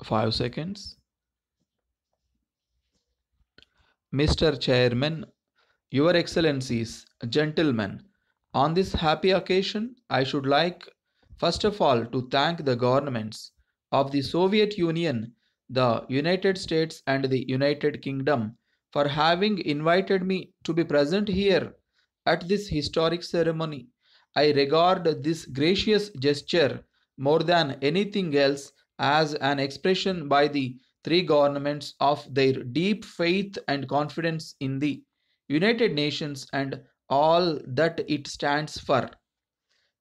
5 seconds. Mr. Chairman, Your Excellencies, gentlemen, on this happy occasion, I should like first of all to thank the governments of the Soviet Union, the United States, and the United Kingdom for having invited me to be present here at this historic ceremony. I regard this gracious gesture more than anything else as an expression by the three governments of their deep faith and confidence in the United Nations and all that it stands for.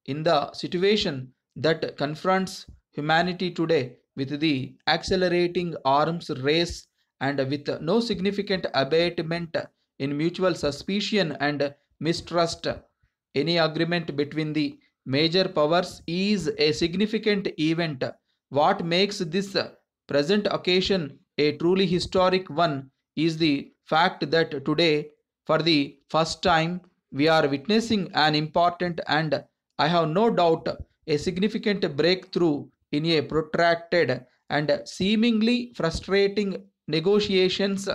In the situation that confronts humanity today with the accelerating arms race and with no significant abatement in mutual suspicion and mistrust, any agreement between the major powers is a significant event. What makes this present occasion a truly historic one is the fact that today, for the first time, we are witnessing an important and, I have no doubt, a significant breakthrough in a protracted and seemingly frustrating negotiations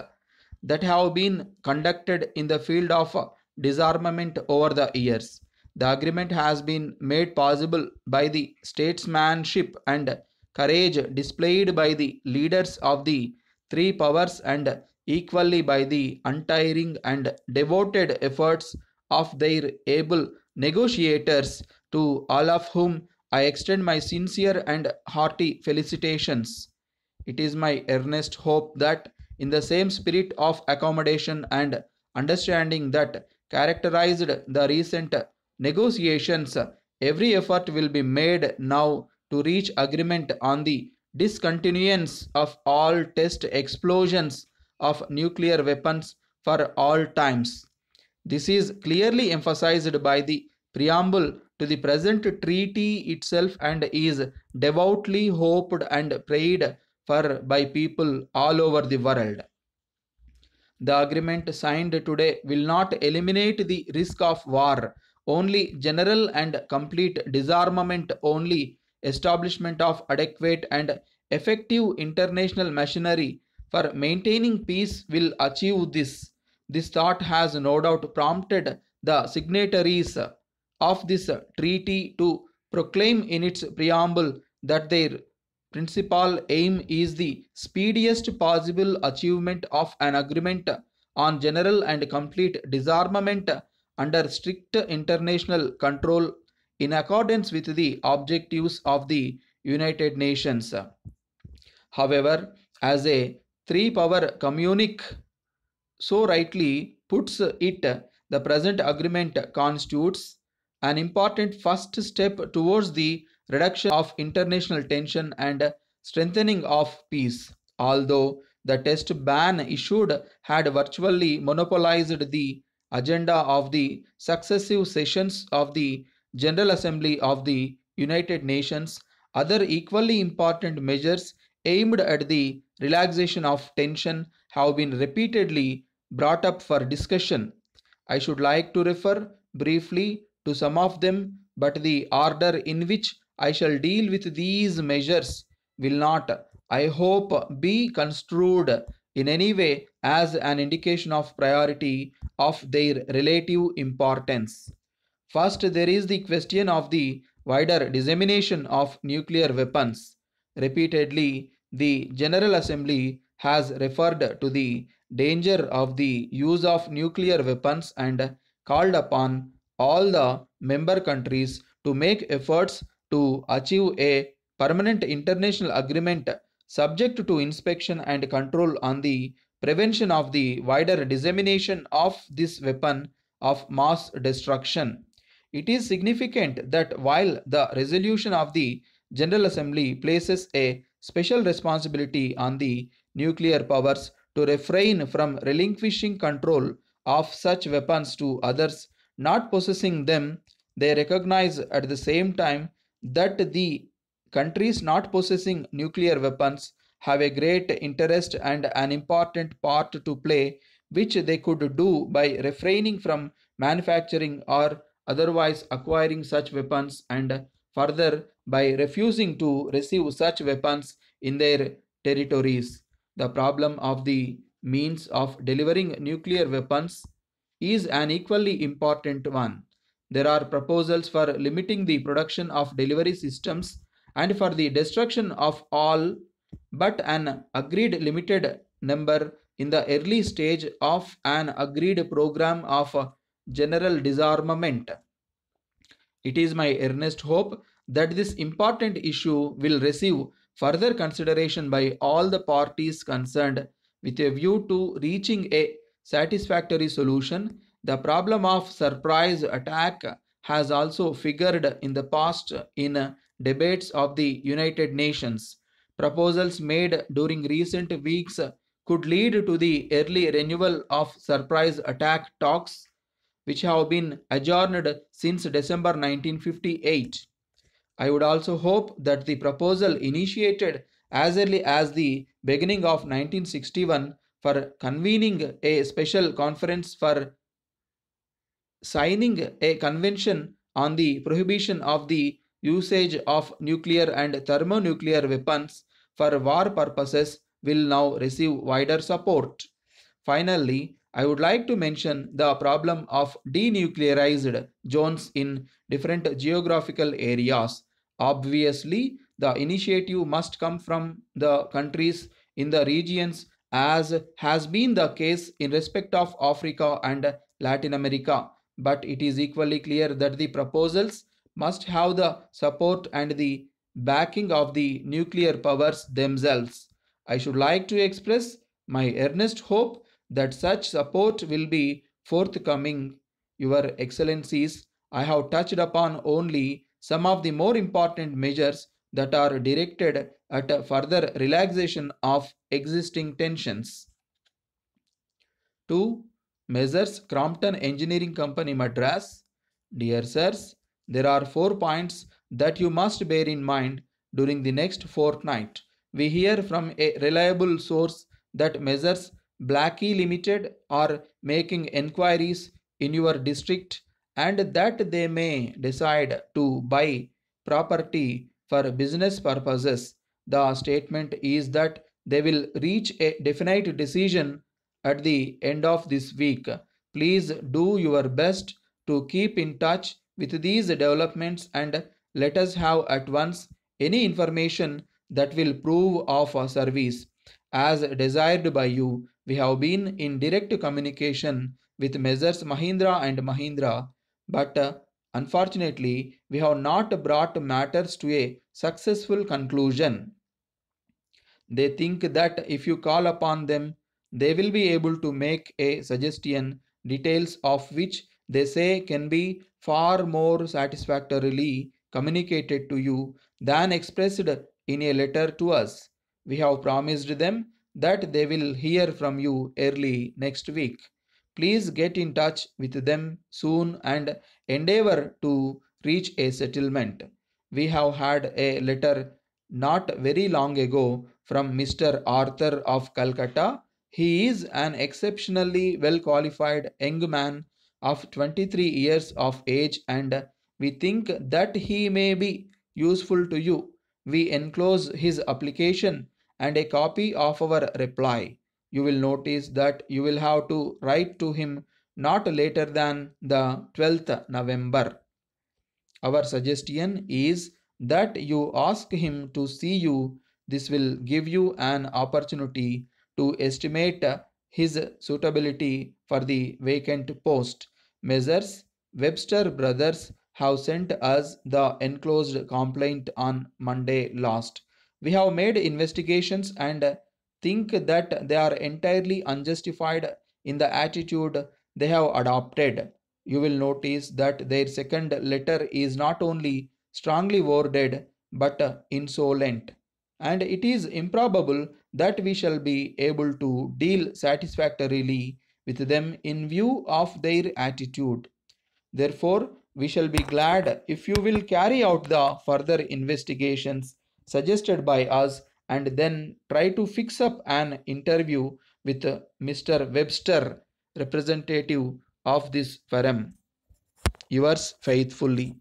that have been conducted in the field of disarmament over the years. The agreement has been made possible by the statesmanship and courage displayed by the leaders of the three powers and equally by the untiring and devoted efforts of their able negotiators, to all of whom I extend my sincere and hearty felicitations. It is my earnest hope that, in the same spirit of accommodation and understanding that characterized the recent negotiations, every effort will be made now to reach agreement on the discontinuance of all test explosions of nuclear weapons for all times. This is clearly emphasized by the preamble to the present treaty itself and is devoutly hoped and prayed for by people all over the world. The agreement signed today will not eliminate the risk of war, only general and complete disarmament, only establishment of adequate and effective international machinery for maintaining peace will achieve this. This thought has no doubt prompted the signatories of this treaty to proclaim in its preamble that their principal aim is the speediest possible achievement of an agreement on general and complete disarmament under strict international control in accordance with the objectives of the United Nations. However, as a three power communique so rightly puts it, the present agreement constitutes an important first step towards the reduction of international tension and strengthening of peace. Although the test ban issued had virtually monopolized the agenda of the successive sessions of the General Assembly of the United Nations, other equally important measures aimed at the relaxation of tension have been repeatedly brought up for discussion. I should like to refer briefly to some of them, but the order in which I shall deal with these measures will not, I hope, be construed in any way as an indication of priority of their relative importance. First, there is the question of the wider dissemination of nuclear weapons. Repeatedly, the General Assembly has referred to the danger of the use of nuclear weapons and called upon all the member countries to make efforts to achieve a permanent international agreement subject to inspection and control on the prevention of the wider dissemination of this weapon of mass destruction. It is significant that while the resolution of the General Assembly places a special responsibility on the nuclear powers to refrain from relinquishing control of such weapons to others not possessing them, they recognize at the same time that the countries not possessing nuclear weapons have a great interest and an important part to play, which they could do by refraining from manufacturing or otherwise acquiring such weapons, and further by refusing to receive such weapons in their territories. The problem of the means of delivering nuclear weapons is an equally important one. There are proposals for limiting the production of delivery systems and for the destruction of all but an agreed limited number in the early stage of an agreed program of general disarmament. It is my earnest hope that this important issue will receive further consideration by all the parties concerned with a view to reaching a satisfactory solution. The problem of surprise attack has also figured in the past in debates of the United Nations. Proposals made during recent weeks could lead to the early renewal of surprise attack talks which have been adjourned since December 1958. I would also hope that the proposal initiated as early as the beginning of 1961 for convening a special conference for signing a convention on the prohibition of the usage of nuclear and thermonuclear weapons for war purposes will now receive wider support. Finally, I would like to mention the problem of denuclearized zones in different geographical areas. Obviously, the initiative must come from the countries in the regions, as has been the case in respect of Africa and Latin America. But it is equally clear that the proposals must have the support and the backing of the nuclear powers themselves. I should like to express my earnest hope that such support will be forthcoming. Your Excellencies, I have touched upon only some of the more important measures that are directed at a further relaxation of existing tensions. 2. Messrs. Crompton Engineering Company Madras. Dear sirs, there are 4 points that you must bear in mind during the next fortnight. We hear from a reliable source that Messrs. Blackie Limited are making enquiries in your district and that they may decide to buy property for business purposes. The statement is that they will reach a definite decision at the end of this week. Please do your best to keep in touch with these developments and let us have at once any information that will prove of service. As desired by you, we have been in direct communication with Messrs. Mahindra and Mahindra, but unfortunately, we have not brought matters to a successful conclusion. They think that if you call upon them, they will be able to make a suggestion, details of which they say can be far more satisfactorily communicated to you than expressed in a letter to us. We have promised them that they will hear from you early next week. Please get in touch with them soon and endeavor to reach a settlement. We have had a letter not very long ago from Mr. Arthur of Calcutta. He is an exceptionally well qualified young man of 23 years of age and we think that he may be useful to you. We enclose his application and a copy of our reply. You will notice that you will have to write to him not later than the 12th November. Our suggestion is that you ask him to see you. This will give you an opportunity to estimate his suitability for the vacant post. Messrs. Webster Brothers have sent us the enclosed complaint on Monday last. We have made investigations and think that they are entirely unjustified in the attitude they have adopted. You will notice that their second letter is not only strongly worded but insolent, and it is improbable that we shall be able to deal satisfactorily with them in view of their attitude. Therefore, we shall be glad if you will carry out the further investigations suggested by us and then try to fix up an interview with Mr. Webster, representative of this firm. Yours faithfully.